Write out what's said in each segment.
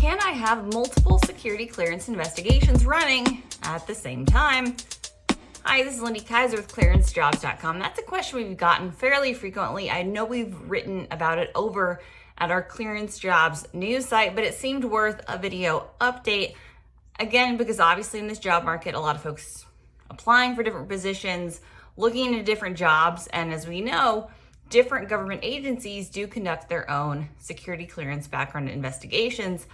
Can I have multiple security clearance investigations running at the same time? Hi, this is Lindy Kaiser with ClearanceJobs.com. That's a question we've gotten fairly frequently. I know we've written about it over at our Clearance Jobs news site, but it seemed worth a video update. Again, because obviously in this job market, a lot of folks applying for different positions, looking into different jobs, and as we know, different government agencies do conduct their own security clearance background investigations.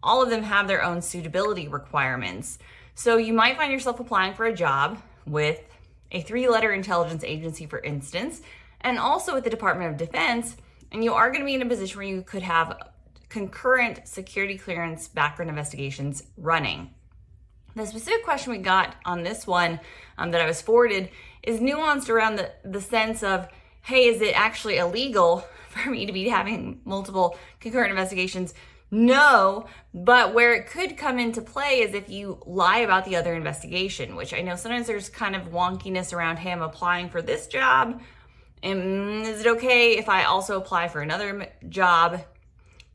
All of them have their own suitability requirements. So you might find yourself applying for a job with a 3-letter intelligence agency, for instance, and also with the Department of Defense, and you are going to be in a position where you could have concurrent security clearance background investigations running. The specific question we got on this one that I was forwarded is nuanced around the sense of, hey, is it actually illegal for me to be having multiple concurrent investigations? No, but where it could come into play is if you lie about the other investigation, which I know sometimes there's kind of wonkiness around, hey, I'm applying for this job, and is it okay if I also apply for another job?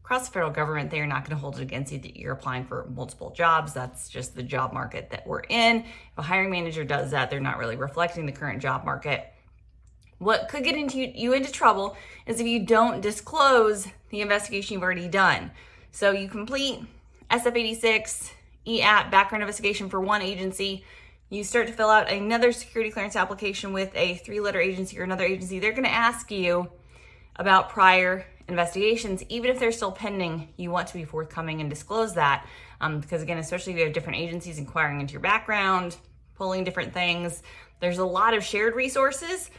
Across the federal government, they are not going to hold it against you that you're applying for multiple jobs. That's just the job market that we're in. If a hiring manager does that, they're not really reflecting the current job market. What could get you into trouble is if you don't disclose the investigation you've already done. So you complete SF-86, EAP, background investigation for one agency, you start to fill out another security clearance application with a 3-letter agency or another agency, they're gonna ask you about prior investigations. Even if they're still pending, you want to be forthcoming and disclose that. Because again, especially if you have different agencies inquiring into your background, pulling different things, there's a lot of shared resources.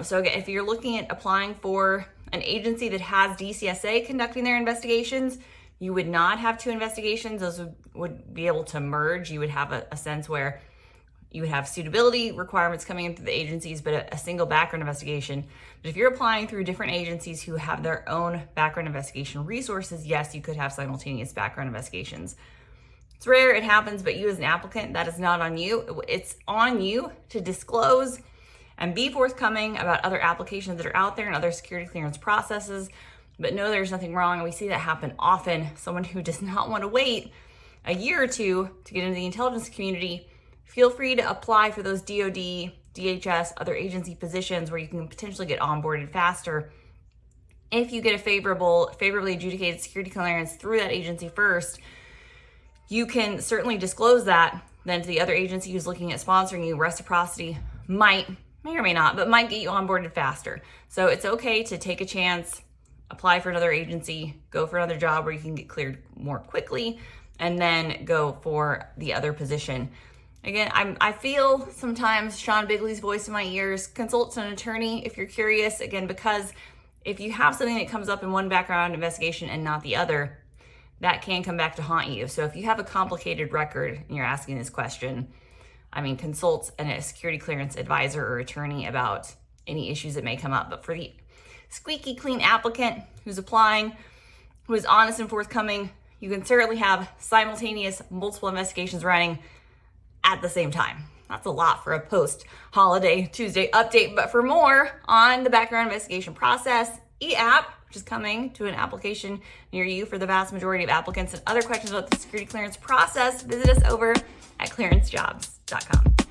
So again, if you're looking at applying for an agency that has DCSA conducting their investigations, you would not have 2 investigations. Those would be able to merge. You would have a sense where you would have suitability requirements coming in through the agencies, but a single background investigation. But if you're applying through different agencies who have their own background investigation resources, yes, you could have simultaneous background investigations. It's rare, it happens, but you as an applicant, that is not on you. It's on you to disclose and be forthcoming about other applications that are out there and other security clearance processes. But no, there's nothing wrong. We see that happen often. Someone who does not want to wait a year or two to get into the intelligence community, feel free to apply for those DoD, DHS, other agency positions where you can potentially get onboarded faster. If you get a favorably adjudicated security clearance through that agency first, you can certainly disclose that then to the other agency who's looking at sponsoring you. Reciprocity may or may not, but might get you onboarded faster. So it's okay to take a chance, apply for another agency, go for another job where you can get cleared more quickly, and then go for the other position. Again, I feel sometimes Sean Bigley's voice in my ears. Consult an attorney if you're curious. Again, because if you have something that comes up in one background investigation and not the other, that can come back to haunt you. So if you have a complicated record and you're asking this question, consult a security clearance advisor or attorney about any issues that may come up. But for the squeaky clean applicant who's applying, who is honest and forthcoming, you can certainly have simultaneous multiple investigations running at the same time. That's a lot for a post-holiday Tuesday update, but for more on the background investigation process, EAP, which is coming to an application near you for the vast majority of applicants, and other questions about the security clearance process, visit us over at ClearanceJobs.com.